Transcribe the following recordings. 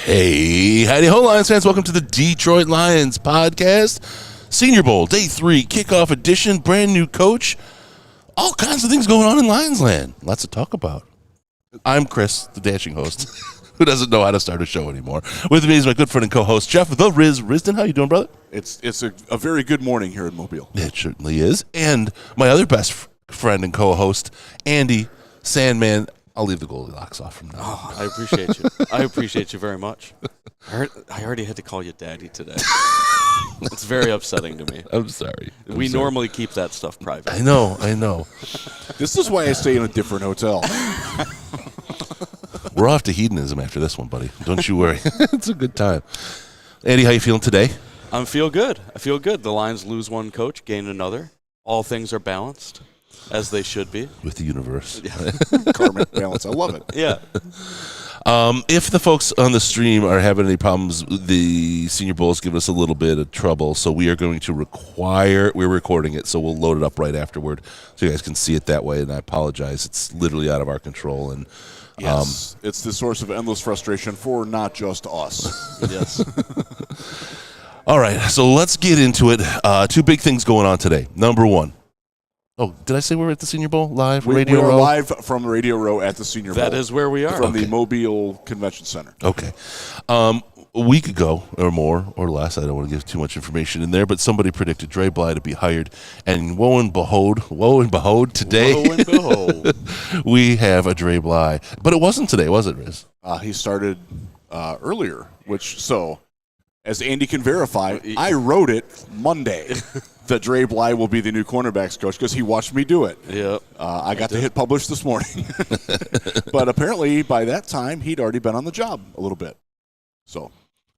Hey, howdy ho, Lions fans. Welcome to the Detroit Lions podcast. Senior Bowl, Day 3, kickoff edition, brand new coach. All kinds of things going on in Lions land. Lots to talk about. I'm Chris, the dashing host, who doesn't know how to start a show anymore. With me is my good friend and co-host, Jeff the Riz Risden. How you doing, brother? It's a very good morning here in Mobile. It certainly is. And my other best friend and co-host, Andy Sandman. I'll leave the Goldilocks off from now. Oh, I appreciate you. I appreciate you very much. I already had to call you Daddy today. It's very upsetting to me. I'm sorry. We normally keep that stuff private. I know. This is why I stay in a different hotel. We're off to hedonism after this one, buddy. Don't you worry. It's a good time. Andy, how you feeling today? I feel good. The Lions lose one coach, gain another. All things are balanced, as they should be. With the universe. Yeah. Karmic balance. I love it. Yeah. If the folks on the stream are having any problems, the Senior Bowl is giving us a little bit of trouble, so we are going to we're recording it, so we'll load it up right afterward so you guys can see it that way, and I apologize. It's literally out of our control. And yes, it's the source of endless frustration for not just us. Yes. All right, so let's get into it. Two big things going on today. Number one. Oh, did I say we're at the Senior Bowl live? Radio we are Row? live from Radio Row at the Senior Bowl. That is where we are. From the Mobile Convention Center. Okay. A week ago, or more, or less, I don't want to give too much information in there, but somebody predicted Dre Bly to be hired, and lo and behold, today, we have a Dre Bly. But it wasn't today, was it, Riz? He started earlier, as Andy can verify, I wrote it Monday that Dre Bly will be the new cornerbacks coach because he watched me do it. Yep. I got to hit publish this morning. But apparently by that time, he'd already been on the job a little bit. So.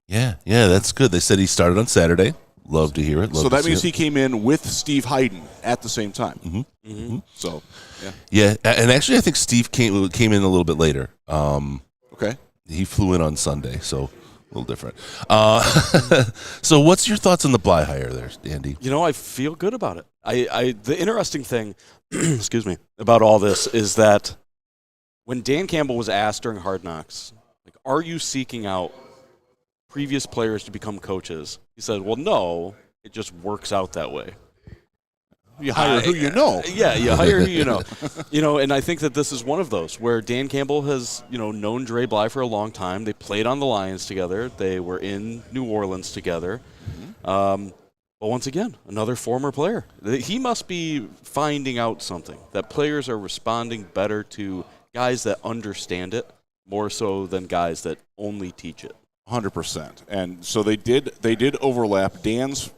Yeah, that's good. They said he started on Saturday. Love to hear it. So that means he came in with Steve Hayden at the same time. Mm-hmm. Mm-hmm. So, yeah. Yeah, and actually I think Steve came in a little bit later. Okay. He flew in on Sunday, so a little different. So what's your thoughts on the Bly hire there, Andy? You know, I feel good about it. The interesting thing, excuse me, about all this is that when Dan Campbell was asked during Hard Knocks, like, are you seeking out previous players to become coaches? He said, well, no, it just works out that way. You hire who you know. Yeah, you hire who you know. And I think that this is one of those where Dan Campbell has, known Dre Bly for a long time. They played on the Lions together. They were in New Orleans together. Mm-hmm. But once again, another former player. He must be finding out something, that players are responding better to guys that understand it more so than guys that only teach it. 100%. And so they did overlap. Dan's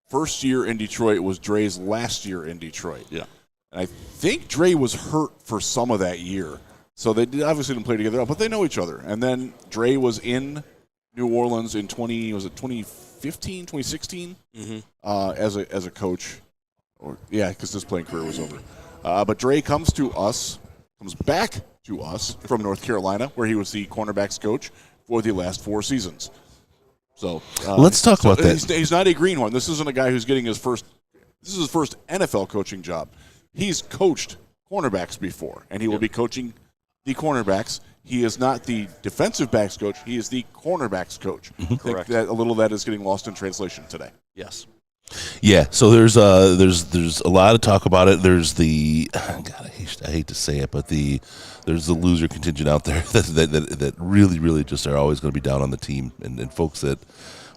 first year in Detroit was Dre's last year in Detroit. Yeah. And I think Dre was hurt for some of that year. So they obviously didn't play together, but they know each other. And then Dre was in New Orleans in 2015, 2016 as a coach. Because his playing career was over. But Dre comes back to us from North Carolina, where he was the cornerbacks coach for the last 4 seasons. So let's talk about that. He's not a greenhorn. This isn't a guy who's getting his first NFL coaching job. He's coached cornerbacks before, and he will be coaching the cornerbacks. He is not the defensive backs coach. He is the cornerbacks coach. Mm-hmm. Correct. That a little of that is getting lost in translation today. Yes. Yeah, so there's a lot of talk about it. There's I hate to say it, but there's the loser contingent out there that really just are always going to be down on the team, and folks that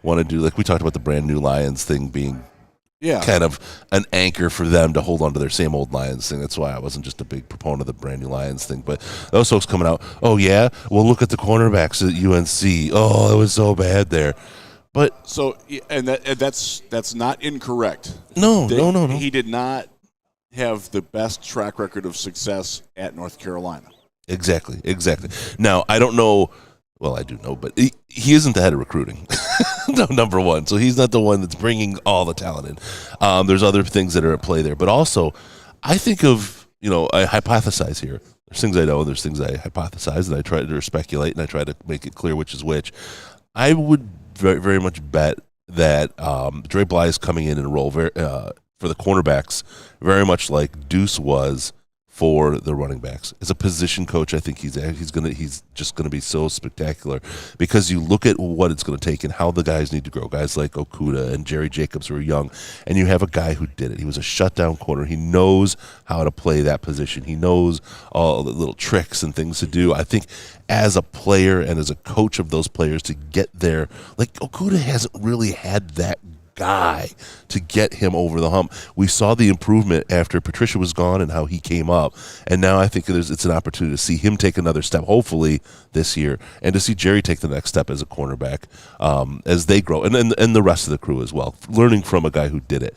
want to do, like we talked about, the brand new Lions thing being kind of an anchor for them to hold on to their same old Lions thing. That's why I wasn't just a big proponent of the brand new Lions thing. But those folks coming out, oh yeah, well look at the cornerbacks at UNC. Oh, it was so bad there. But that's not incorrect. No. He did not have the best track record of success at North Carolina. Exactly. Now, I don't know. Well, I do know, but he isn't the head of recruiting. No, number one. So he's not the one that's bringing all the talent in. There's other things that are at play there. But also, I think of, I hypothesize here. There's things I know, there's things I hypothesize, and I try to speculate, and I try to make it clear which is which. I would very, very much bet that Dre Bly is coming in and role for the cornerbacks very much like Deuce was for the running backs. As a position coach, I think he's just gonna be so spectacular because you look at what it's gonna take and how the guys need to grow. Guys like Okudah and Jerry Jacobs who are young, and you have a guy who did it. He was a shutdown corner. He knows how to play that position. He knows all the little tricks and things to do. I think as a player and as a coach of those players to get there, like Okudah hasn't really had that guy to get him over the hump. We saw the improvement after Patricia was gone and how he came up, and now I think it's an opportunity to see him take another step, hopefully this year, and to see Jerry take the next step as a cornerback as they grow, and the rest of the crew as well, learning from a guy who did it,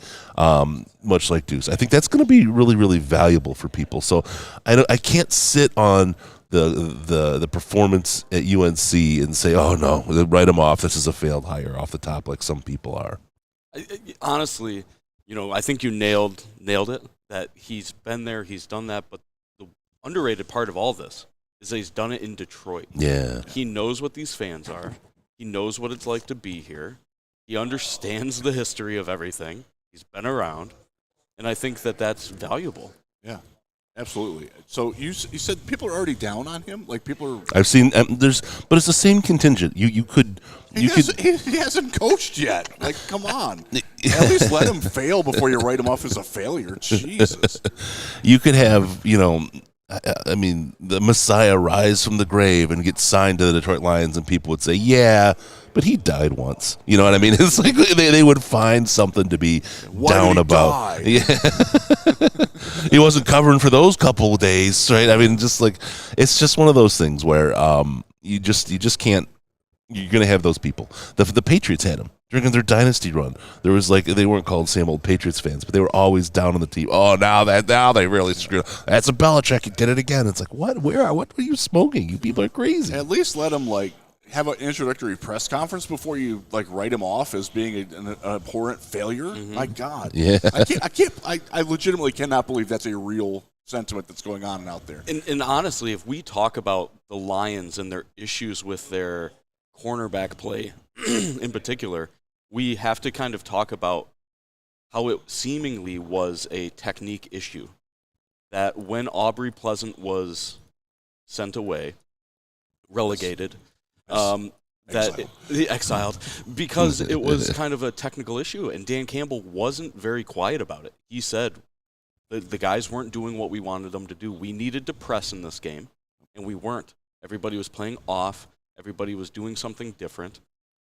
much like Deuce. I think that's going to be really, really valuable for people. So I can't sit on the performance at UNC and say, oh no, write him off. This is a failed hire off the top, like some people are. Honestly, I think you nailed it, that he's been there, he's done that, but the underrated part of all this is that he's done it in Detroit. Yeah. He knows what these fans are. He knows what it's like to be here. He understands the history of everything. He's been around, and I think that that's valuable. Yeah. Absolutely. So you said people are already down on him? Like people are... I've seen but it's the same contingent. He hasn't coached yet. Like, come on. At least let him fail before you write him off as a failure. Jesus. You could have, the Messiah rise from the grave and get signed to the Detroit Lions, and people would say, yeah, but he died once. You know what I mean? It's like they would find something to be down about. Die? Yeah. He wasn't covering for those couple of days, right? I mean, just like it's just one of those things where you just can't. You're going to have those people. The Patriots had them during their dynasty run. There was they weren't called same old Patriots fans, but they were always down on the team. Oh, now they really screwed up. That's a Belichick. He did it again. It's like, what? What are you smoking? You people are crazy. At least let him have an introductory press conference before you write him off as being an abhorrent failure. Mm-hmm. My God. Yeah. I legitimately cannot believe that's a real sentiment that's going on out there. And honestly, if we talk about the Lions and their issues with their cornerback play in particular, we have to kind of talk about how it seemingly was a technique issue. That when Aubrey Pleasant was sent away, relegated, exiled, because it was kind of a technical issue, and Dan Campbell wasn't very quiet about it. He said the guys weren't doing what we wanted them to do. We needed to press in this game, and we weren't. Everybody was playing off. Everybody was doing something different,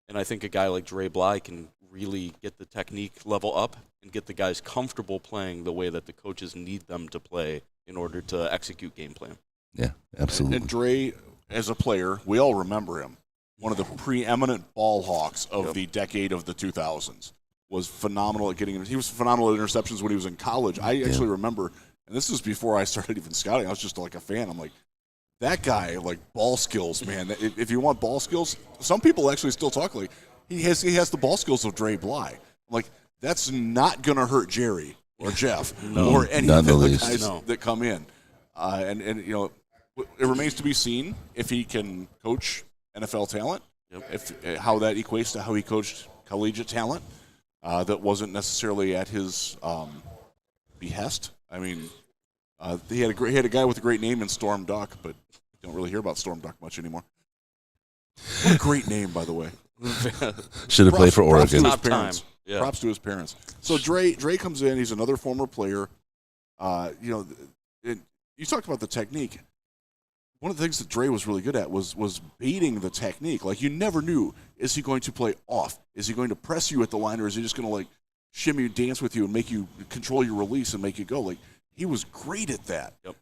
and I think a guy like Dre Bly can really get the technique level up and get the guys comfortable playing the way that the coaches need them to play in order to execute game plan. Yeah, absolutely. And Dre, as a player, we all remember him. One of the preeminent ball hawks of the decade of the 2000s. Was phenomenal at getting. He was phenomenal at interceptions when he was in college. I actually remember, and this is before I started even scouting. I was just like a fan. I'm like, that guy, ball skills, man. If you want ball skills, some people actually still talk like he has the ball skills of Dre Bly. I'm like, that's not gonna hurt Jerry or Jeff or any of the guys that come in. And it remains to be seen if he can coach NFL talent, how that equates to how he coached collegiate talent. That wasn't necessarily at his behest. I mean, he had a guy with a great name in Storm Duck, but you don't really hear about Storm Duck much anymore. What a great name, by the way. Should have played for Oregon. Props to his parents. So Dre comes in. He's another former player. You talked about the technique. One of the things that Dre was really good at was baiting the technique. Like, you never knew, is he going to play off? Is he going to press you at the line, or is he just going to, shimmy, dance with you and make you control your release and make you go? He was great at that. Yep.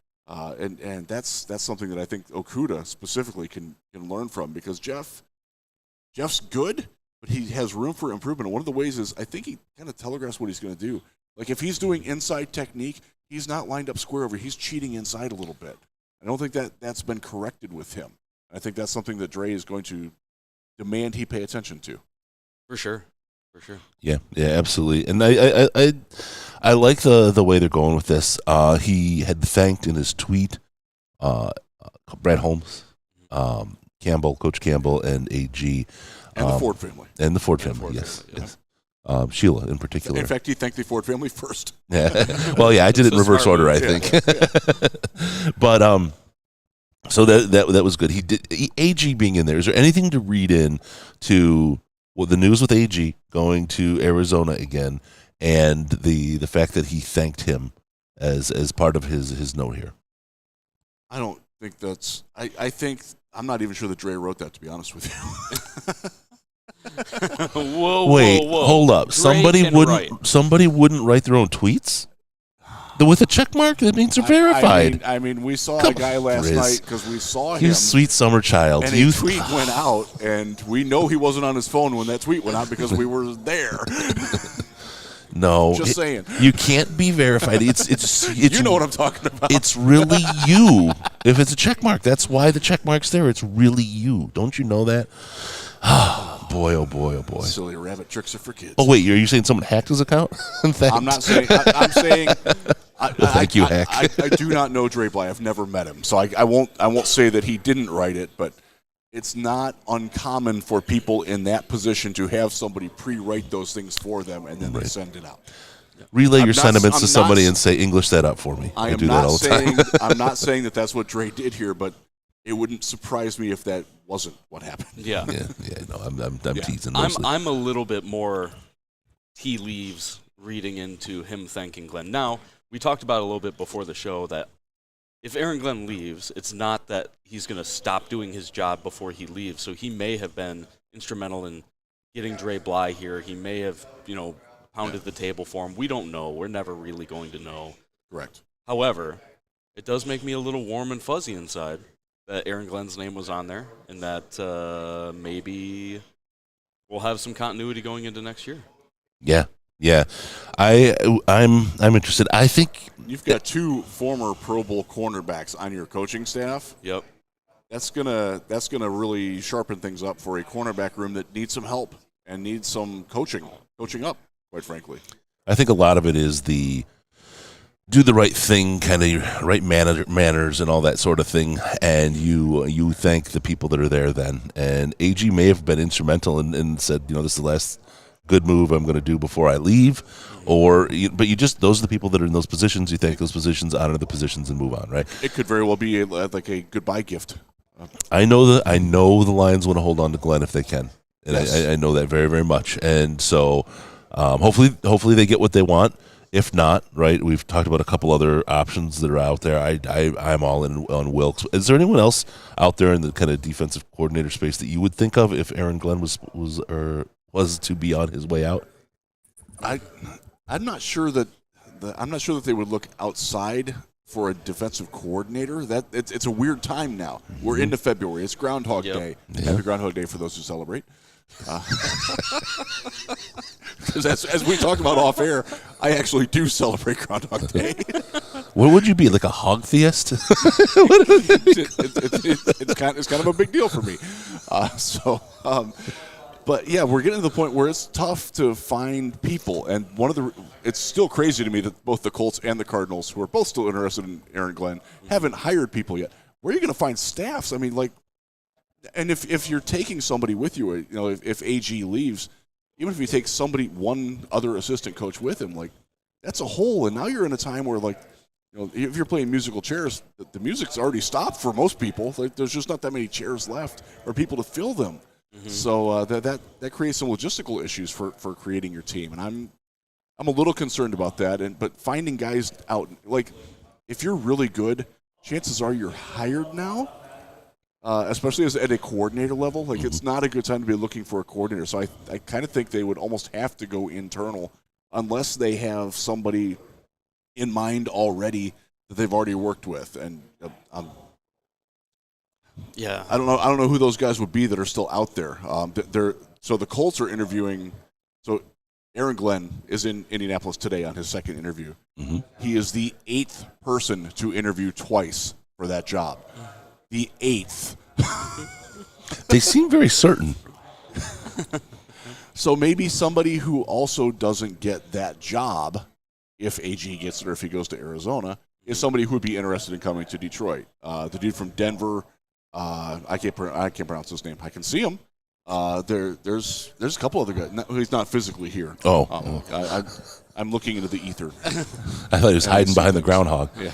And that's something that I think Okudah specifically can learn from, because Jeff's good, but he has room for improvement. And one of the ways is I think he kind of telegraphs what he's going to do. Like, if he's doing inside technique, he's not lined up square over. He's cheating inside a little bit. I don't think that's been corrected with him. I think that's something that Dre is going to demand he pay attention to. For sure. Yeah, absolutely. And I like the way they're going with this. He had thanked in his tweet Brad Holmes, Campbell, Coach Campbell, and AG. And the Ford family. And the Ford family, yes. Sheila in particular. In fact, he thanked the Ford family first. Yeah. Well, yeah, I did it in reverse order, I think. But so that was good. AG being in there. Is there anything to read in to the news with AG going to Arizona again, and the fact that he thanked him as part of his note here? I don't think that's. I think I'm not even sure that Dre wrote that, to be honest with you. Wait, hold up. Somebody wouldn't write their own tweets? With a check mark, that means they're verified. I mean, we saw a guy last night because we saw him. You sweet summer child. And a tweet went out, and we know he wasn't on his phone when that tweet went out because we were there. No, just saying. You can't be verified. It's you know what I'm talking about. It's really you. If it's a check mark, that's why the check mark's there. It's really you. Don't you know that? Oh boy! Oh boy! Oh boy! Silly rabbit tricks are for kids. Oh wait, are you saying someone hacked his account? I'm not saying. I'm saying. Thank you, Hack. I do not know Dre Bly. I've never met him, so I won't say that he didn't write it, but it's not uncommon for people in that position to have somebody pre-write those things for them, and then they send it out. Relay your sentiments to somebody and say, English that up for me. I do that all the time. I'm not saying that that's what Dre did here, but it wouldn't surprise me if that wasn't what happened. Yeah. No, I'm teasing. I'm a little bit more tea leaves reading into him thanking Glenn. Now, we talked about a little bit before the show that if Aaron Glenn leaves, it's not that he's going to stop doing his job before he leaves. So he may have been instrumental in getting Dre Bly here. He may have, pounded the table for him. We don't know. We're never really going to know. Correct. However, it does make me a little warm and fuzzy inside that Aaron Glenn's name was on there and that maybe we'll have some continuity going into next year. Yeah. I'm interested. I think you've got two former Pro Bowl cornerbacks on your coaching staff. Yep. That's gonna really sharpen things up for a cornerback room that needs some help and needs some coaching up, quite frankly. I think a lot of it is the do the right thing, kind of right manners and all that sort of thing, and you thank the people that are there then. And AG may have been instrumental and said, this is the last good move I'm going to do before I leave, but those are the people that are in those positions. You thank those positions, honor the positions, and move on. Right? It could very well be like a goodbye gift. I know the Lions want to hold on to Glenn if they can, and yes. I know that very, very much. And so hopefully they get what they want. If not, right, we've talked about a couple other options that are out there. I'm all in on Wilkes. Is there anyone else out there in the kind of defensive coordinator space that you would think of if Aaron Glenn was to be on his way out? I'm not sure that they would look outside for a defensive coordinator. That it's a weird time now. Mm-hmm. We're into February. It's Groundhog Day. Yeah. Happy Groundhog Day for those who celebrate. Because as we talked about off air, I actually do celebrate Groundhog Day. What would you be, like a hog theist? It's kind of a big deal for me. But yeah, we're getting to the point where it's tough to find people, and it's still crazy to me that both the Colts and the Cardinals, who are both still interested in Aaron Glenn, haven't hired people yet. Where are you going to find staffs? I mean, and if you're taking somebody with you, if AG leaves, even if you take one other assistant coach with him, that's a hole. And now you're in a time where if you're playing musical chairs, the music's already stopped for most people. There's just not that many chairs left or people to fill them. Mm-hmm. So that creates some logistical issues for creating your team, and I'm a little concerned about that. But finding guys out, if you're really good, chances are you're hired now, especially at a coordinator level. Mm-hmm. It's not a good time to be looking for a coordinator. So I kind of think they would almost have to go internal unless they have somebody in mind already that they've already worked with, and yeah, I don't know who those guys would be that are still out there. So the Colts are interviewing. So Aaron Glenn is in Indianapolis today on his second interview. Mm-hmm. He is the 8th person to interview twice for that job. The 8th. They seem very certain. So maybe somebody who also doesn't get that job, if AG gets it or if he goes to Arizona, is somebody who would be interested in coming to Detroit. The dude from Denver. I can't pronounce his name. I can see him. There's a couple other guys. He's not physically here. I'm looking into the ether. I thought he was hiding behind the groundhog. Yeah.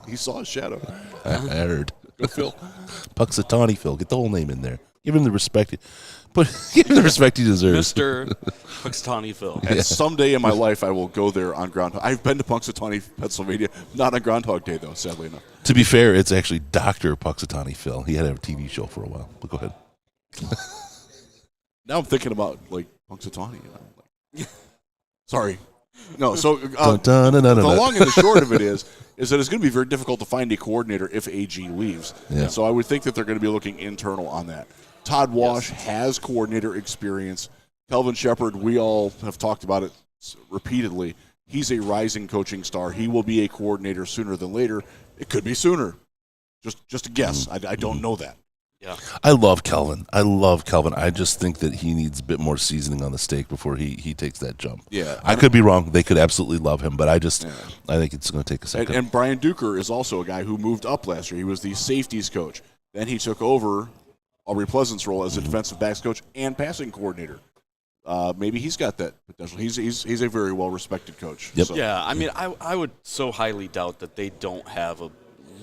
He saw a shadow. I heard. Go Phil. Puxatawny Phil. Get the whole name in there. Give him the respect. Give him the respect he deserves. Mr. Puxatawny Phil. And someday in my life, I will go there on Groundhog. I've been to Punxsutawney, Pennsylvania. Not on Groundhog Day, though, sadly enough. To be fair, it's actually Dr. Puxatawny Phil. He had a TV show for a while. But go ahead. Now I'm thinking about, like, Punxsutawney. Sorry. No, so the long and the short of it is that it's going to be very difficult to find a coordinator if AG leaves. Yeah. So I would think that they're going to be looking internal on that. Todd Wash has coordinator experience. Kelvin Shepard, we all have talked about it repeatedly. He's a rising coaching star. He will be a coordinator sooner than later. It could be sooner. Just a guess. I don't know that. Yeah. I love Kelvin. I just think that he needs a bit more seasoning on the steak before he takes that jump. Yeah. I could be wrong. They could absolutely love him, but I think it's going to take a second. And Brian Duker is also a guy who moved up last year. He was the safeties coach. Then he took over Aubrey Pleasant's role as a defensive backs coach and passing coordinator. Maybe he's got that potential. He's a very well-respected coach. Yep. So. Yeah, I mean, I would so highly doubt that they don't have a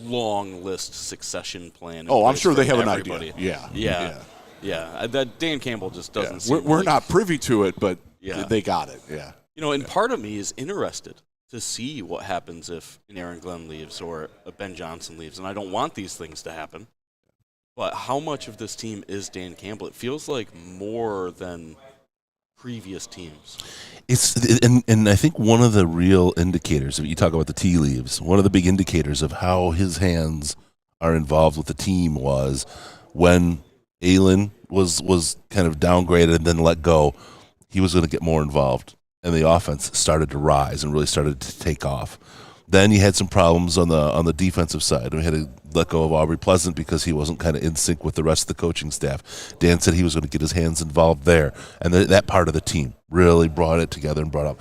long list succession plan. I'm sure they have everybody. an idea. Yeah. That Dan Campbell just doesn't seem We're like, not privy to it, but they got it. Yeah. And part of me is interested to see what happens if an Aaron Glenn leaves or a Ben Johnson leaves, and I don't want these things to happen. But how much of this team is Dan Campbell? It feels like more than previous teams. And I think one of the real indicators, if you talk about the tea leaves, one of the big indicators of how his hands are involved with the team was when Aylin was kind of downgraded and then let go, he was going to get more involved, and the offense started to rise and really started to take off. Then you had some problems on the defensive side. We had to let go of Aubrey Pleasant because he wasn't kind of in sync with the rest of the coaching staff. Dan said he was going to get his hands involved there, and that part of the team really brought it together and brought up.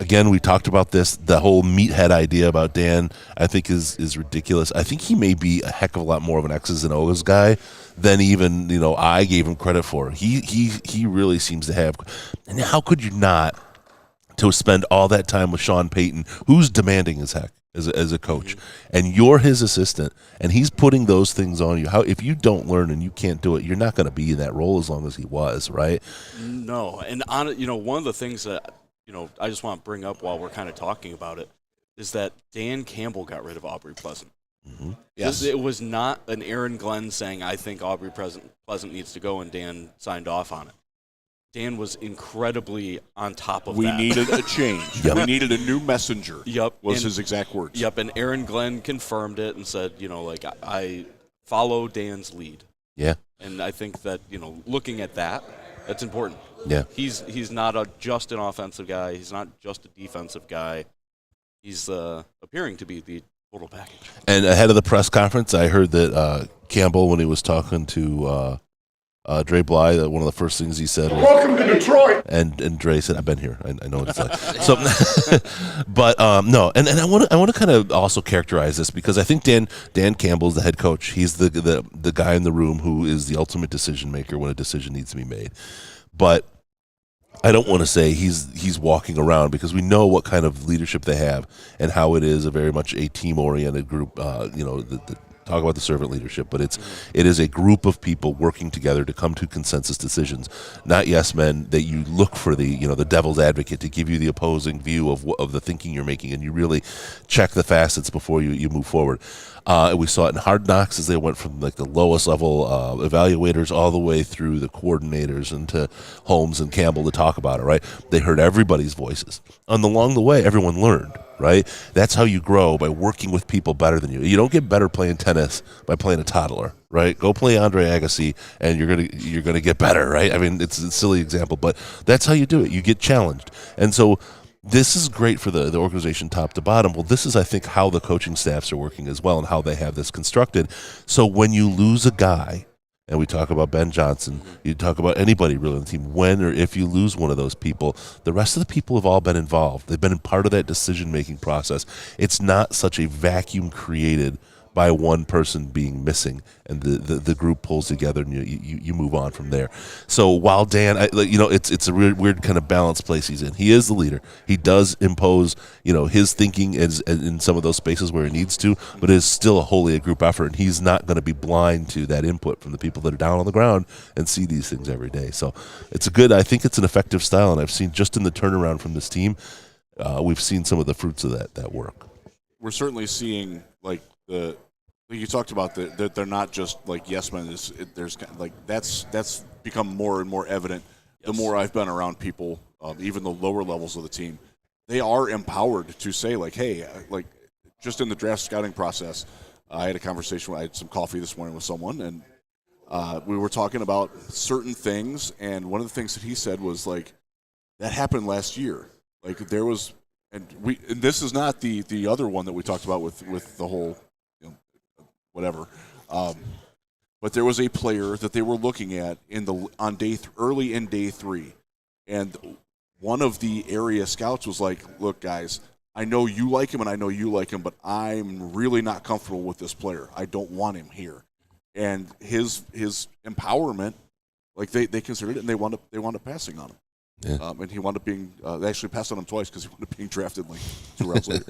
Again, we talked about this. The whole meathead idea about Dan, I think, is ridiculous. I think he may be a heck of a lot more of an X's and O's guy than even I gave him credit for. He really seems to have. And how could you not? To spend all that time with Sean Payton, who's demanding as heck as a coach, and you're his assistant, and he's putting those things on you. How if you don't learn and you can't do it, you're not going to be in that role as long as he was, right? No, and one of the things that I just want to bring up while we're kind of talking about it is that Dan Campbell got rid of Aubrey Pleasant. Mm-hmm. Yes, it was not an Aaron Glenn saying I think Aubrey Pleasant needs to go, and Dan signed off on it. Dan was incredibly on top of that. We needed a change. Yep. We needed a new messenger. Yep. Was his exact words. Yep, and Aaron Glenn confirmed it and said, I follow Dan's lead. Yeah. And I think that, looking at that, that's important. Yeah. He's not just an offensive guy. He's not just a defensive guy. He's appearing to be the total package. And ahead of the press conference, I heard that Campbell, when he was talking to Dre Bly, one of the first things he said was, "Welcome to Detroit." And Dre said, "I've been here. I know what it's like." So, but no, and I want to kind of also characterize this because I think Dan Campbell is the head coach. He's the guy in the room who is the ultimate decision maker when a decision needs to be made. But I don't want to say he's walking around because we know what kind of leadership they have and how it is a very much a team oriented group. Talk about the servant leadership, but it is a group of people working together to come to consensus decisions, not yes men that you look for the devil's advocate to give you the opposing view of the thinking you're making, and you really check the facets before you move forward. We saw it in Hard Knocks as they went from like the lowest level evaluators all the way through the coordinators and to Holmes and Campbell to talk about it, right? They heard everybody's voices. And along the way, everyone learned, right? That's how you grow, by working with people better than you. You don't get better playing tennis by playing a toddler, right? Go play Andre Agassi and you're gonna get better, right? I mean, it's a silly example, but that's how you do it. You get challenged. And so this is great for the organization top to bottom. Well, this is, I think, how the coaching staffs are working as well and how they have this constructed. So when you lose a guy, and we talk about Ben Johnson, you talk about anybody really on the team, when or if you lose one of those people, the rest of the people have all been involved. They've been part of that decision-making process. It's not such a vacuum created by one person being missing, and the group pulls together, and you move on from there. So while Dan, it's a weird kind of balance place he's in. He is the leader. He does impose, his thinking as in some of those spaces where he needs to, but it is still wholly a group effort, and he's not going to be blind to that input from the people that are down on the ground and see these things every day. So I think it's an effective style, and I've seen just in the turnaround from this team, we've seen some of the fruits of that work. We're certainly seeing like you talked about that they're not just like yes men. There's like that's become more and more evident the more I've been around people, even the lower levels of the team. They are empowered to say like, hey, like just in the draft scouting process, I had a conversation. I had some coffee this morning with someone, and we were talking about certain things. And one of the things that he said was like, that happened last year. Like there was, and this is not the other one that we talked about with the whole, whatever. But there was a player that they were looking at early in day 3, and one of the area scouts was like, "Look, guys, I know you like him and I know you like him, but I'm really not comfortable with this player. I don't want him here." And his empowerment, like they considered it, and they wound up passing on him. Yeah. And he wound up being they actually passed on him twice because he wound up being drafted like 2 rounds later.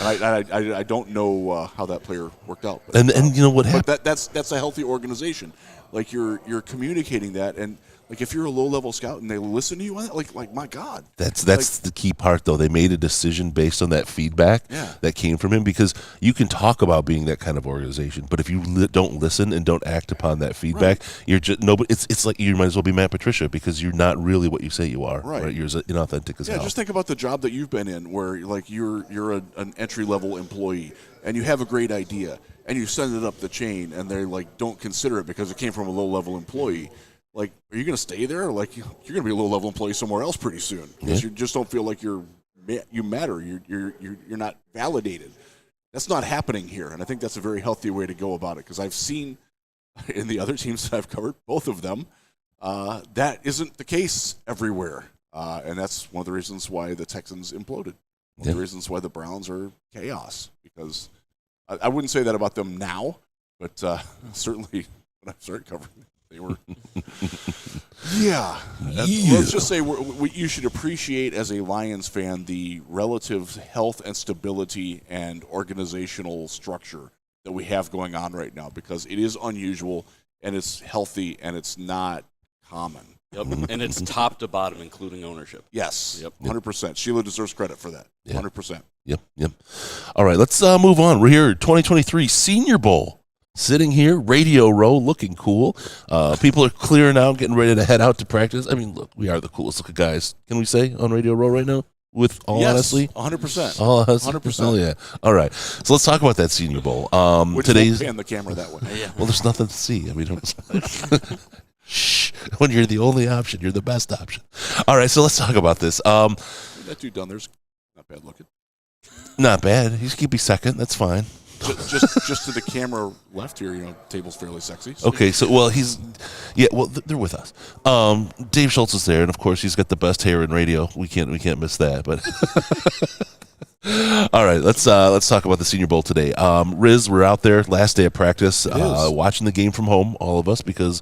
And I don't know how that player worked out. But, and you know what happened? But that's a healthy organization. Like you're communicating that, and like if you're a low level scout and they listen to you on that, like my God. That's the key part though. They made a decision based on that feedback that came from him, because you can talk about being that kind of organization, but if you don't listen and don't act upon that feedback, you're just nobody. It's like you might as well be Matt Patricia, because you're not really what you say you are. Right? You're inauthentic as hell. Yeah, just think about the job that you've been in, where like you're an entry level employee and you have a great idea and you send it up the chain and they like don't consider it because it came from a low level employee. Like, are you going to stay there? Like, you're going to be a low-level employee somewhere else pretty soon because you just don't feel like you matter. You're not validated. That's not happening here, and I think that's a very healthy way to go about it. Because I've seen in the other teams that I've covered, both of them, that isn't the case everywhere, and that's one of the reasons why the Texans imploded. One of the reasons why the Browns are chaos. Because I wouldn't say that about them now, but certainly when I started covering them. They were, let's just say you should appreciate as a Lions fan the relative health and stability and organizational structure that we have going on right now, because it is unusual and it's healthy and it's not common. Yep, and it's top to bottom, including ownership. Yes, 100%. Sheila deserves credit for that. 100%. Yep. All right, let's move on. We're here, 2023 Senior Bowl. Sitting here, Radio Row, looking cool. People are clearing out, getting ready to head out to practice. I mean, look, we are the coolest looking guys, can we say, on Radio Row right now? With all honesty? 100%. All honesty? 100%. Oh, yeah. All right. So let's talk about that Senior Bowl. Which today's pan the camera that way. Well, there's nothing to see. I mean, shh. When you're the only option, you're the best option. All right, so let's talk about this. That dude down there's not bad looking. Not bad. He could be second. That's fine. Just to the camera left here, table's fairly sexy. So. Okay, so they're with us. Dave Schultz is there, and of course he's got the best hair in radio. We can't miss that. But all right, let's talk about the Senior Bowl today. Riz, we're out there last day of practice, watching the game from home, all of us, because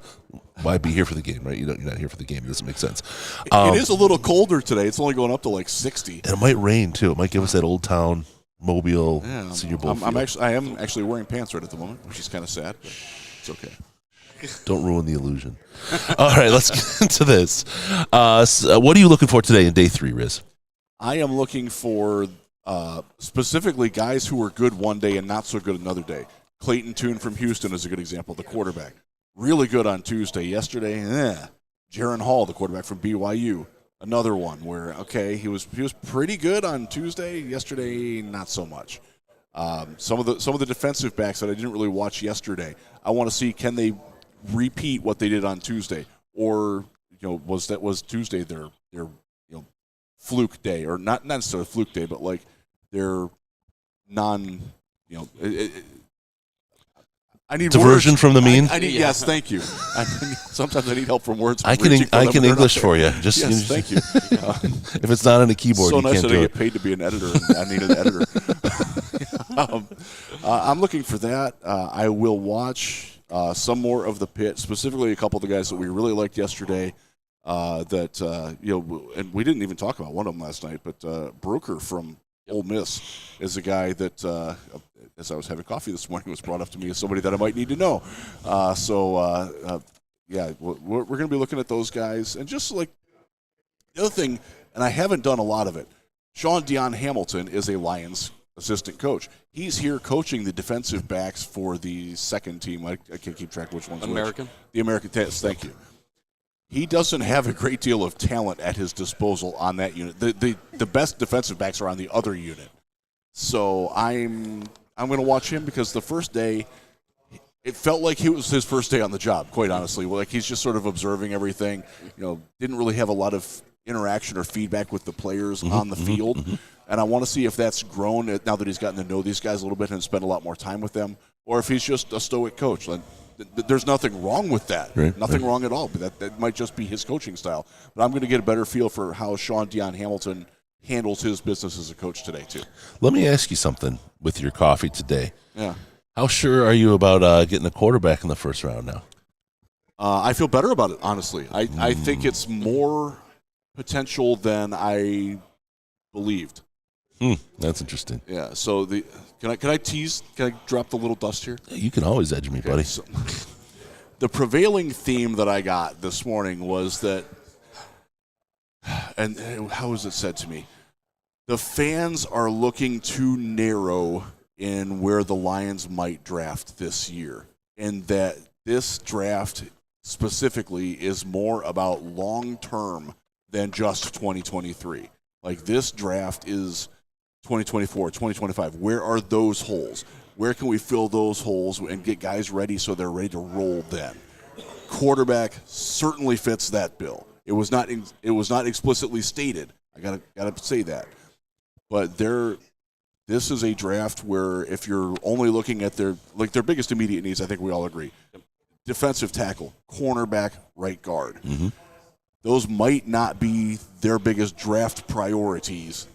why be here for the game, right? You're not here for the game. It doesn't make sense. It is a little colder today. It's only going up to like 60, and it might rain too. It might give us that old town Mobile Senior Bowl. I am actually wearing pants right at the moment, which is kind of sad, but it's okay. Don't ruin the illusion. All right, let's get into this. What are you looking for today in day 3, Riz? I am looking for specifically guys who are good one day and not so good another day. Clayton Tune from Houston is a good example, the quarterback. Really good on Tuesday. Yesterday, Jaron Hall, the quarterback from BYU. Another one where, he was pretty good on Tuesday. Yesterday, not so much. Some of the defensive backs that I didn't really watch yesterday, I want to see, can they repeat what they did on Tuesday, or was Tuesday their fluke day, or not necessarily fluke day, but like their non I need diversion words. From the mean. Yes, thank you. Sometimes I need help from words. I can English for you. Yes, thank you. If it's not on a keyboard, so you nice can't that I do get paid to be an editor. And I need an editor. I'm looking for that. I will watch some more of the pit, specifically a couple of the guys that we really liked yesterday. And we didn't even talk about one of them last night, but Brooker from Ole Miss is a guy that, as I was having coffee this morning, was brought up to me as somebody that I might need to know. We're going to be looking at those guys. And just like the other thing, and I haven't done a lot of it, Sean Dion Hamilton is a Lions assistant coach. He's here coaching the defensive backs for the second team. I can't keep track of which one's American? which. The American Test, thank you. He doesn't have a great deal of talent at his disposal on that unit. The best defensive backs are on the other unit. So I'm going to watch him because the first day, it felt like it was his first day on the job, quite honestly. Like he's just sort of observing everything. Didn't really have a lot of interaction or feedback with the players on the field. And I want to see if that's grown now that he's gotten to know these guys a little bit and spend a lot more time with them, or if he's just a stoic coach. Like, there's nothing wrong with that. Nothing wrong at all. But that might just be his coaching style. But I'm going to get a better feel for how Sean Dion Hamilton handles his business as a coach today, too. Let me ask you something with your coffee today. Yeah. How sure are you about getting a quarterback in the first round now? I feel better about it, honestly. I think it's more potential than I believed. That's interesting. Yeah. So can I tease? Can I drop the little dust here? You can always edge me, buddy. So, the prevailing theme that I got this morning was that, and how was it said to me? The fans are looking too narrow in where the Lions might draft this year, and that this draft specifically is more about long-term than just 2023. Like this draft is 2024, 2025. Where are those holes? Where can we fill those holes and get guys ready so they're ready to roll then? Quarterback certainly fits that bill. It was not explicitly stated. I gotta say that. But this is a draft where if you're only looking at their biggest immediate needs, I think we all agree. Defensive tackle, cornerback, right guard. Those might not be their biggest draft priorities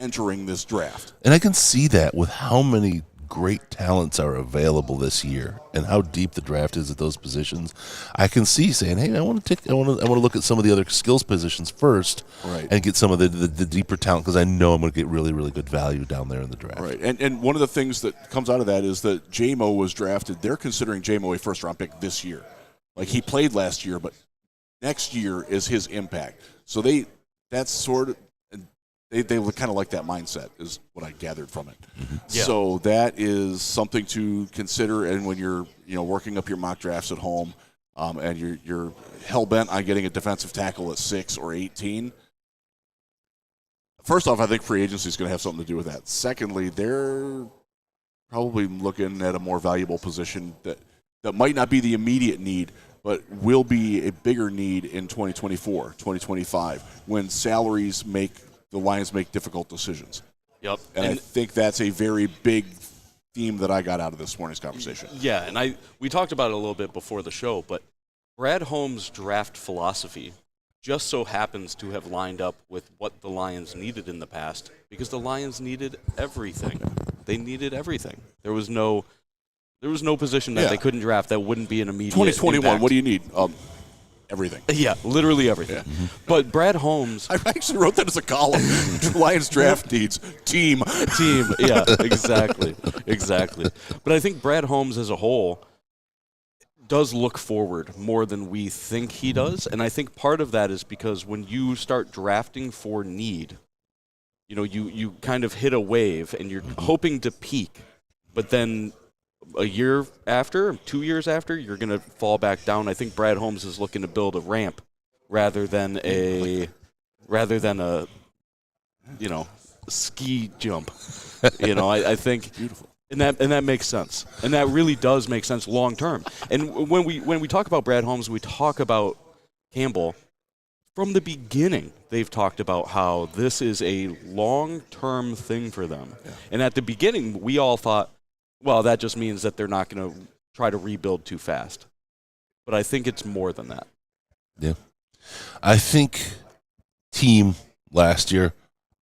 entering this draft. And I can see that with how many great talents are available this year and how deep the draft is at those positions. I can see saying, "Hey, I want to look at some of the other skills positions first, right, and get some of the deeper talent because I know I'm going to get really, really good value down there in the draft." Right, and one of the things that comes out of that is that J-Mo was drafted. They're considering J-Mo a first-round pick this year. Like he played last year, but next year is his impact. So they kind of like that mindset is what I gathered from it. Yeah. So that is something to consider. And when you're working up your mock drafts at home, and you're hell bent on getting a defensive tackle at 6 or 18. First off, I think free agency is going to have something to do with that. Secondly, they're probably looking at a more valuable position that might not be the immediate need, but will be a bigger need in 2024, 2025, when salaries make the Lions make difficult decisions. Yep. And I think that's a very big theme that I got out of this morning's conversation. Yeah, and we talked about it a little bit before the show, but Brad Holmes' draft philosophy just so happens to have lined up with what the Lions needed in the past because the Lions needed everything. They needed everything. There was no position that they couldn't draft that wouldn't be an immediate 2021, impact. what do you need? Everything. Yeah, literally everything. Yeah. But Brad Holmes... I actually wrote that as a column. Lions draft needs team. Yeah, exactly. But I think Brad Holmes as a whole does look forward more than we think he does. And I think part of that is because when you start drafting for need, you kind of hit a wave and you're hoping to peak, but then a year after, 2 years after, you're going to fall back down. I think Brad Holmes is looking to build a ramp rather than a ski jump. I think beautiful. And that makes sense. And that really does make sense long term. And when we talk about Brad Holmes, we talk about Campbell. From the beginning, they've talked about how this is a long-term thing for them. Yeah. And at the beginning, we all thought, well, that just means that they're not going to try to rebuild too fast. But I think it's more than that. Yeah. I think team last year,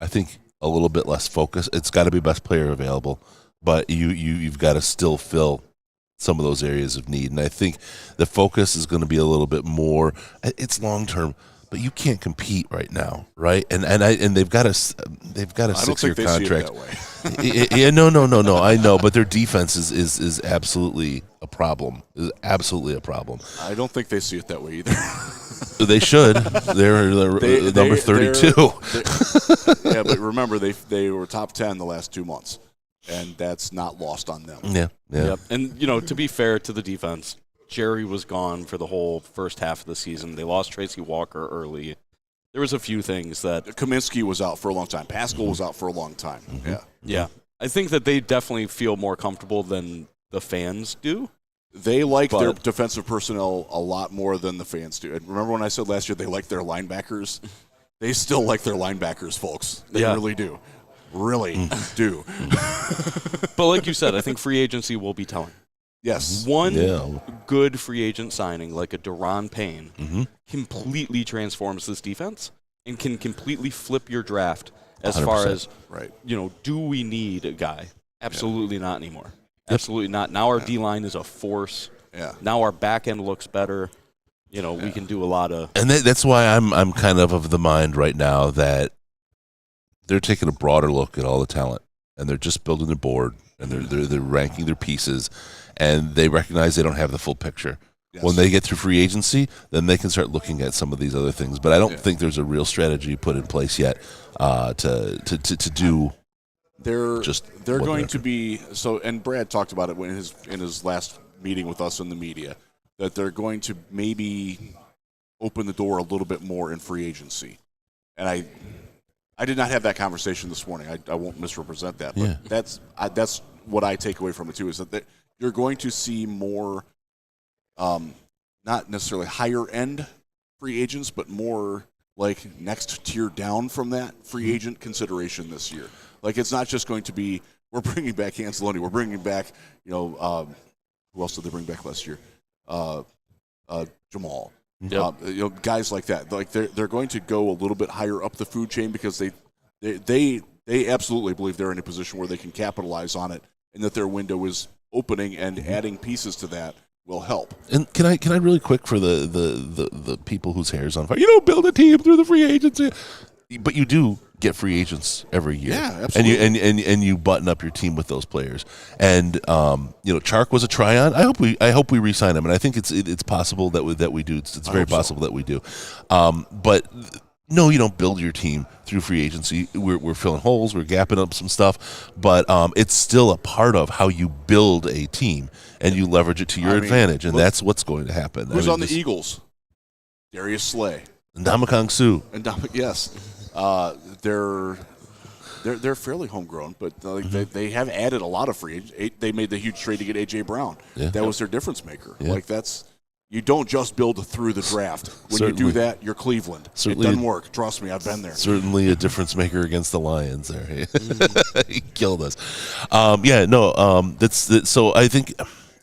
a little bit less focused. It's got to be best player available. but you've got to still fill some of those areas of need. And I think the focus is going to be a little bit more. It's long term, but you can't compete right now, right? And they've got a 6-year contract. Yeah, no. I know, but their defense is absolutely a problem. Is absolutely a problem. I don't think they see it that way either. They should. They're number 32. Yeah, but remember they were top 10 the last 2 months, and that's not lost on them. Yeah. Yep. And to be fair to the defense, Jerry was gone for the whole first half of the season. They lost Tracy Walker early. There was a few things that Kaminsky was out for a long time. Pascal was out for a long time. Mm-hmm. Yeah. I think that they definitely feel more comfortable than the fans do. They like their defensive personnel a lot more than the fans do. And remember when I said last year they like their linebackers? They still like their linebackers, folks. They really do. Really do. But like you said, I think free agency will be telling. Yes. One good free agent signing, like a Deron Payne, completely transforms this defense and can completely flip your draft as 100%. far as, right. Do we need a guy? Absolutely not anymore. Absolutely not. Now our D-line is a force. Yeah. Now our back end looks better. We can do a lot of. And that's why I'm kind of the mind right now that they're taking a broader look at all the talent, and they're just building their board, and they're ranking their pieces, and they recognize they don't have the full picture. Yes. When they get through free agency, then they can start looking at some of these other things. But I don't think there's a real strategy put in place yet to do. They're going to be so, and Brad talked about it in his last meeting with us in the media, that they're going to maybe open the door a little bit more in free agency. And I did not have that conversation this morning. I won't misrepresent that, but that's what I take away from it too, is that you're going to see more, not necessarily higher end free agents, but more like next tier down from that free agent consideration this year. Like, it's not just going to be, we're bringing back Anzalone, we're bringing back, who else did they bring back last year? Jamal. Yep. Guys like that. Like, they're going to go a little bit higher up the food chain because they absolutely believe they're in a position where they can capitalize on it, and that their window is opening, and adding pieces to that will help. And can I really quick for the people whose hair is on fire? Build a team through the free agency, but you do get free agents every year. Yeah, absolutely. And you button up your team with those players. And Chark was a try-on. I hope we re-sign him, and I think it's possible that we do. It's very possible that we do. But no, you don't build your team through free agency. We're filling holes. We're gapping up some stuff, but it's still a part of how you build a team, and you leverage it to your advantage, and that's what's going to happen. Who's on the Eagles? Darius Slay. Ndamukong Suh. Yes. They're fairly homegrown, but they have added a lot of free agents. They made the huge trade to get A.J. Brown. Yeah. That was their difference maker. Yeah. You don't just build through the draft. When you do that, you're Cleveland. It doesn't work. Trust me, I've been there. Certainly a difference maker against the Lions there. He killed us. So I think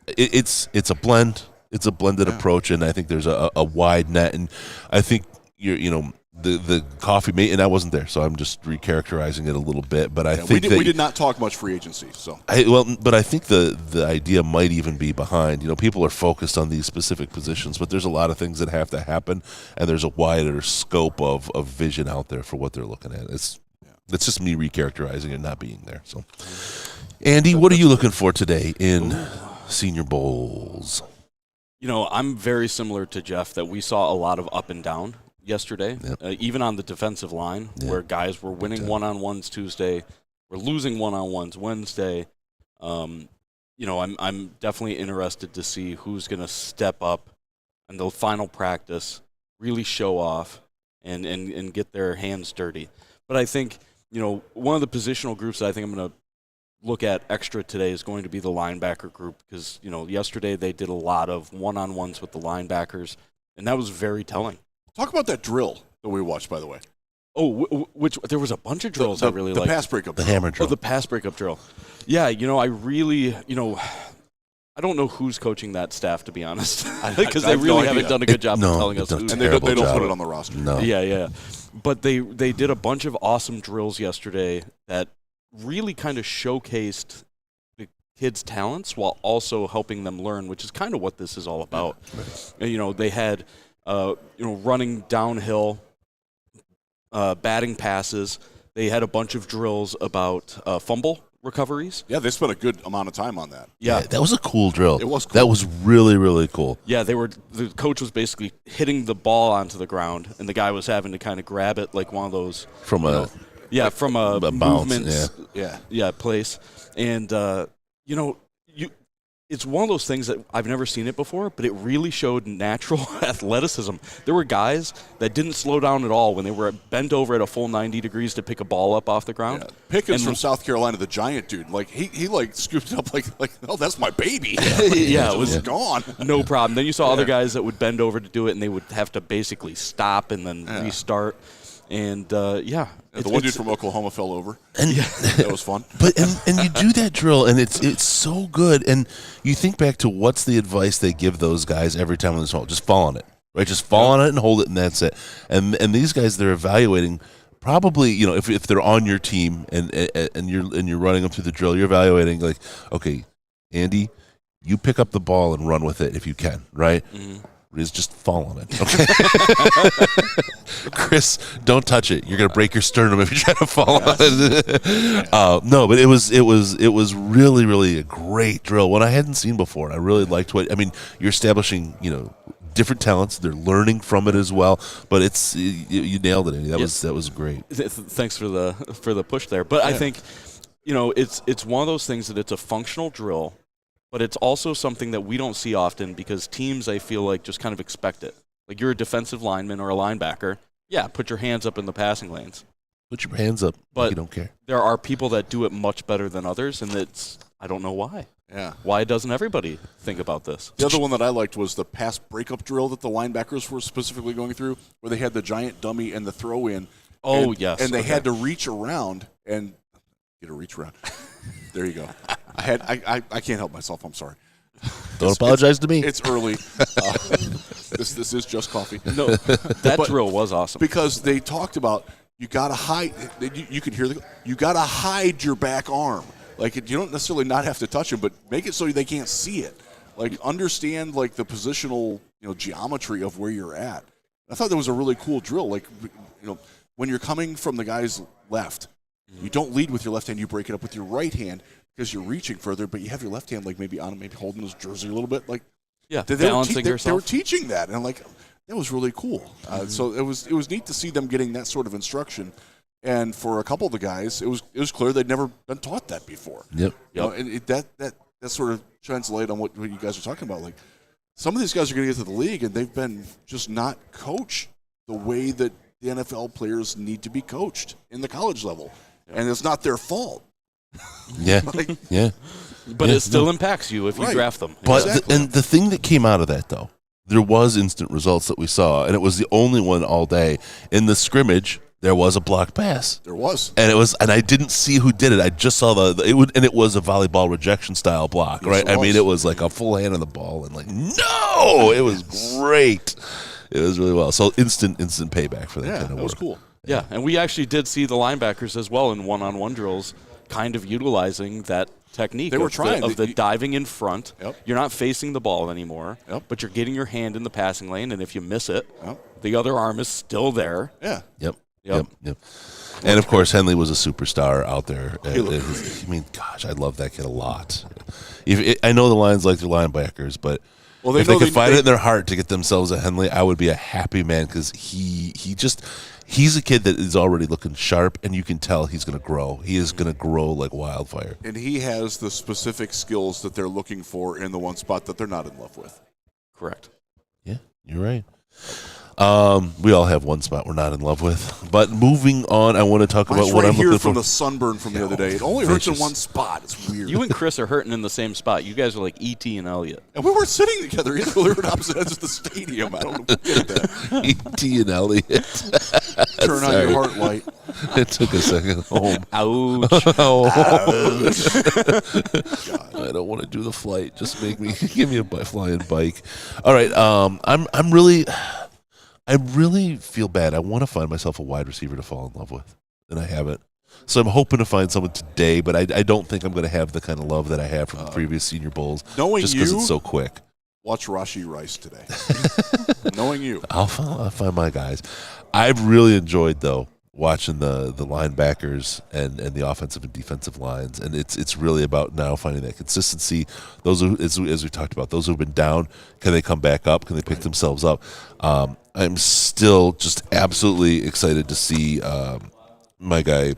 it's a blend. It's a blended approach, and I think there's a wide net, and I think the coffee mate, and I wasn't there, so I'm just recharacterizing it a little bit. But I think we did not talk much free agency. So but I think the idea might even be behind. People are focused on these specific positions, but there's a lot of things that have to happen, and there's a wider scope of vision out there for what they're looking at. It's just me recharacterizing it, not being there. So, Andy, what are you looking for today in Senior Bowls? I'm very similar to Jeff, that we saw a lot of up and down yesterday, even on the defensive line, where guys were winning one-on-ones Tuesday, were losing one-on-ones Wednesday. I'm definitely interested to see who's going to step up in the final practice, really show off, and get their hands dirty. But I think, one of the positional groups that I think I'm going to look at extra today is going to be the linebacker group, because, yesterday they did a lot of one-on-ones with the linebackers, and that was very telling. Talk about that drill that we watched, by the way. Oh, which there was a bunch of drills I really liked. The pass breakup drill. The hammer drill. Oh, the pass breakup drill. Yeah, I really, I don't know who's coaching that staff, to be honest, because they really haven't done a good job of telling us who's. And they don't put it on the roster. No. Yeah. But they did a bunch of awesome drills yesterday that really kind of showcased kids' talents while also helping them learn, which is kind of what this is all about. Right. They had running downhill, batting passes. They had a bunch of drills about fumble recoveries. Yeah, they spent a good amount of time on that. Yeah, that was a cool drill. It was cool. That was really, really cool. Yeah, the coach was basically hitting the ball onto the ground, and the guy was having to kind of grab it like one of those from a movement bounce, place. And it's one of those things that I've never seen it before, but it really showed natural athleticism. There were guys that didn't slow down at all when they were bent over at a full 90 degrees to pick a ball up off the ground. Yeah. Pickens from South Carolina, the giant dude, like he like scooped it up like oh, that's my baby. It was gone. No problem. Then you saw other guys that would bend over to do it, and they would have to basically stop and then restart. And the one dude from Oklahoma fell over. And that was fun. But and you do that drill, and it's so good. And you think back to what's the advice they give those guys every time on this hole? Just fall on it, right? Just fall on it and hold it, and that's it. And these guys, they're evaluating. Probably, if they're on your team and you're running them through the drill, you're evaluating like, okay, Andy, you pick up the ball and run with it if you can, right? Mm-hmm. Is just fall on it. Okay. Chris, don't touch it. You're gonna break your sternum if you try to fall on it. No, but it was really, really a great drill, one I hadn't seen before. I really liked you're establishing, different talents. They're learning from it as well. But you nailed it, Andy. That was great. Thanks for the push there. But I think, it's one of those things that it's a functional drill. But it's also something that we don't see often because teams, I feel like, just kind of expect it. Like you're a defensive lineman or a linebacker. Yeah, put your hands up in the passing lanes. Put your hands up. But you don't care. There are people that do it much better than others, and I don't know why. Yeah. Why doesn't everybody think about this? The other one that I liked was the pass breakup drill that the linebackers were specifically going through, where they had the giant dummy and the throw in. Yes. And they had to reach around and get a reach around. There you go. I can't help myself. I'm sorry. Don't apologize to me. It's early. This is just coffee. No, that drill was awesome because they talked about you got to hide. You could hear you got to hide your back arm. Like you don't necessarily not have to touch him, but make it so they can't see it. Like understand like the positional geometry of where you're at. I thought that was a really cool drill. Like when you're coming from the guy's left. You don't lead with your left hand. You break it up with your right hand because you're reaching further, but you have your left hand like maybe on him, maybe holding his jersey a little bit. Like, balancing yourself. They were teaching that, and I'm like, that was really cool. So it was neat to see them getting that sort of instruction. And for a couple of the guys, it was clear they'd never been taught that before. Yep. And that sort of shines light on what you guys are talking about. Like some of these guys are going to get to the league, and they've been just not coached the way that the NFL players need to be coached in the college level. And it's not their fault. Yeah, But it still impacts you if you draft them. But the thing that came out of that, though, there was instant results that we saw, and it was the only one all day. In the scrimmage, there was a blocked pass. There was. And I didn't see who did it. I just saw it was a volleyball rejection style block, right? I mean, it was like a full hand on the ball, and like, no! It was great. It was really well. So instant payback for that kind of work. That was cool. Yeah, and we actually did see the linebackers as well in one-on-one drills kind of utilizing that technique. They were trying. Of the diving in front. Yep. You're not facing the ball anymore, but you're getting your hand in the passing lane, and if you miss it, the other arm is still there. Yeah. Yep. And, of course, Henley was a superstar out there. I mean, gosh, I love that kid a lot. I know the Lions like their linebackers, but if they could find it in their heart to get themselves a Henley, I would be a happy man because he's a kid that is already looking sharp, and you can tell he's going to grow. He is going to grow like wildfire. And he has the specific skills that they're looking for in the one spot that they're not in love with. Correct. Yeah, you're right. We all have one spot we're not in love with. But moving on, I want to talk about what I'm looking for. From the sunburn from the other day. It only hurts in one spot. It's weird. You and Chris are hurting in the same spot. You guys are like E.T. and Elliot. And we weren't sitting together either. We were at opposite ends of the stadium. I don't know get that. E.T. and Elliot. Turn on your heart light. It took a second. Home. Ouch. I don't want to do the flight. Just give me a flying bike. All right. I really feel bad. I want to find myself a wide receiver to fall in love with, and I haven't. So I'm hoping to find someone today, but I don't think I'm going to have the kind of love that I have from the previous Senior Bowls. Knowing just because you, it's so quick. Watch Rashee Rice today. Knowing you. I'll find my guys. I've really enjoyed, though, watching the linebackers and the offensive and defensive lines, and it's really about now finding that consistency. Those who, as we talked about, those who've been down, can they come back up? Can they pick themselves up? I'm still just absolutely excited to see my guy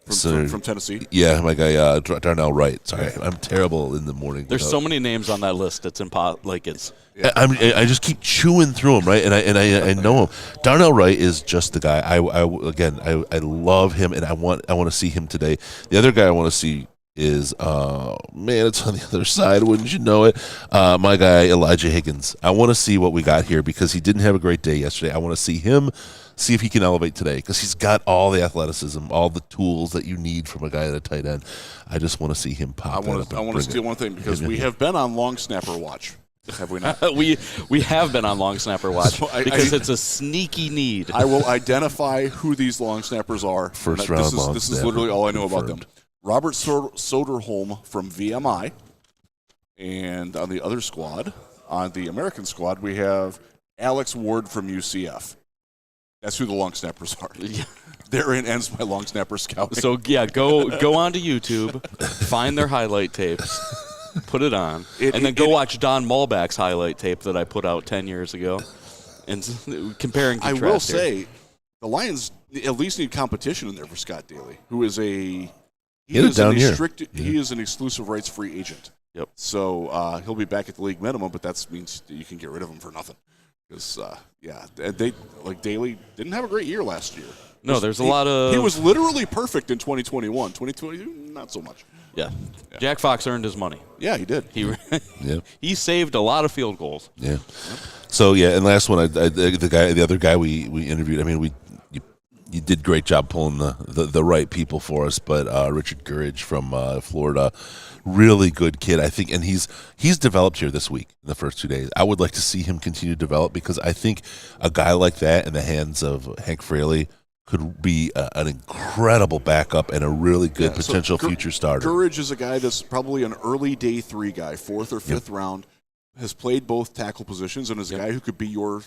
from Tennessee. Yeah, my guy Darnell Wright. Sorry, I'm terrible in the morning. There's so many names on that list. It's impossible. Like it's. Yeah. I just keep chewing through them, right? And I know him. Darnell Wright is just the guy. I love him, and I want to see him today. The other guy I want to see is man, it's on the other side. Wouldn't you know it? My guy Elijah Higgins. I want to see what we got here because he didn't have a great day yesterday. I want to see him. See if he can elevate today because he's got all the athleticism, all the tools that you need from a guy at a tight end. I just want to see him pop. I want to steal one thing because we have been on long snapper watch. Have we not? we have been on long snapper watch because it's a sneaky need. I will identify who these long snappers are. First round long This is literally all I know about them. Robert Soderholm from VMI, and on the other squad, on the American squad, we have Alex Ward from UCF. That's who the long snappers are. Yeah. Therein ends my long snapper scouting. So yeah, go onto YouTube, find their highlight tapes, put it on, and then go watch Don Mulback's highlight tape that I put out 10 years ago, and compare and contrast. I will say, the Lions at least need competition in there for Scott Daly, who is he is an exclusive rights free agent. Yep. So he'll be back at the league minimum, but that means that you can get rid of him for nothing. Because Daly didn't have a great year last year. No, there's a lot of. He was literally perfect in 2021. 2022, not so much. Yeah. Jack Fox earned his money. Yeah, he did. He saved a lot of field goals. Yeah. So and last one, the other guy we interviewed. I mean, you did a great job pulling the right people for us, but Richard Gurridge from Florida. Really good kid, I think, and he's developed here this week in the first 2 days. I would like to see him continue to develop because I think a guy like that in the hands of Hank Fraley could be an incredible backup and a really good potential future starter. Gurridge is a guy that's probably an early day 3 guy, 4th or 5th round, has played both tackle positions, and is a guy who could be your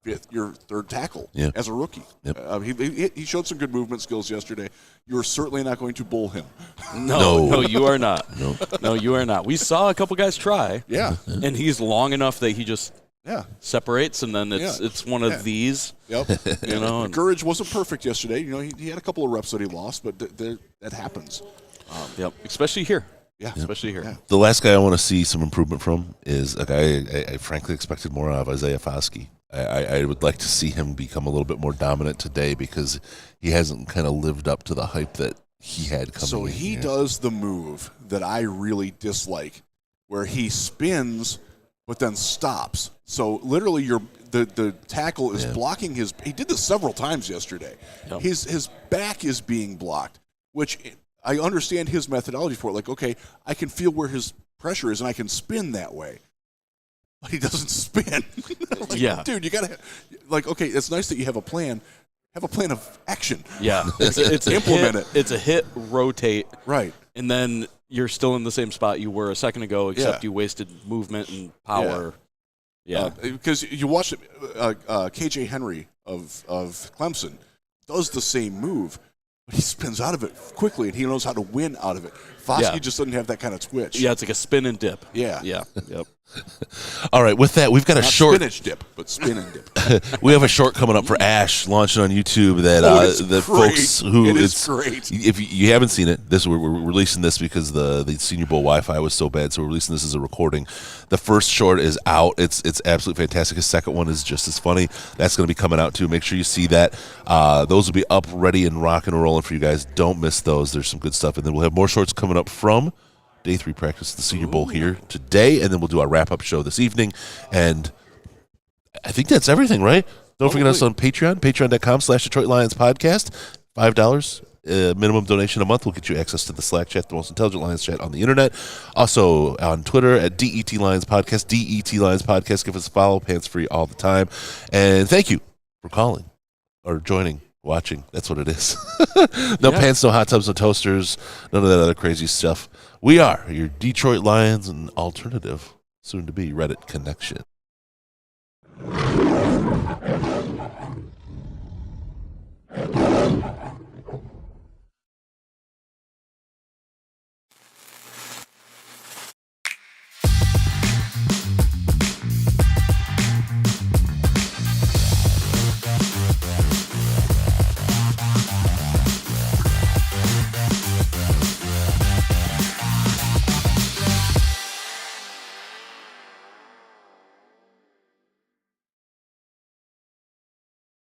3rd tackle as a rookie. Yep. He showed some good movement skills yesterday. You're certainly not going to bull him. No, you are not. No, you are not. We saw a couple guys try. Yeah. And he's long enough that he just separates, and then it's one of these. Yep. Gurridge wasn't perfect yesterday. He had a couple of reps that he lost, but that happens. Especially here. Yeah, especially here. Yeah. The last guy I want to see some improvement from is a guy I frankly expected more of, Isaiah Foskey. I would like to see him become a little bit more dominant today because he hasn't kind of lived up to the hype that he had coming in. So he does the move that I really dislike where he spins but then stops. So literally the tackle is blocking his – he did this several times yesterday. Yep. His back is being blocked, which I understand his methodology for it. Like, okay, I can feel where his pressure is and I can spin that way. But he doesn't spin. Dude, you gotta okay. It's nice that you have a plan. Have a plan of action. Yeah, it's implement it. It's a hit, rotate, right, and then you're still in the same spot you were a second ago, except you wasted movement and power. Yeah, because you watch KJ Henry of Clemson does the same move, but he spins out of it quickly, and he knows how to win out of it. Foskey just doesn't have that kind of twitch. Yeah, it's like a spin and dip. Yeah. Yep. All right, with that, we've got a Not short spinach dip, but spin and dip. We have a short coming up for Ash launching on YouTube that the folks who it's great. If you haven't seen it, we're releasing this because the Senior Bowl Wi-Fi was so bad, so we're releasing this as a recording. The first short is out. It's absolutely fantastic. His second one is just as funny. That's going to be coming out too. Make sure you see that. Those will be up, ready, and rocking and rolling for you guys. Don't miss those. There's some good stuff, and then we'll have more shorts coming up from Day 3 practice of the Senior Bowl here today, and then we'll do our wrap-up show this evening. And I think that's everything, right? Don't forget us on Patreon, patreon.com/Detroit Lions Podcast. $5 minimum donation a month will get you access to the Slack chat, the most intelligent Lions chat on the internet. Also on Twitter at DET Lions Podcast, DET Lions Podcast. Give us a follow, pants free all the time. And thank you for calling or joining Watching. That's what it is. No pants, no hot tubs, no toasters, none of that other crazy stuff. We are your Detroit Lions and alternative, soon to be Reddit connection.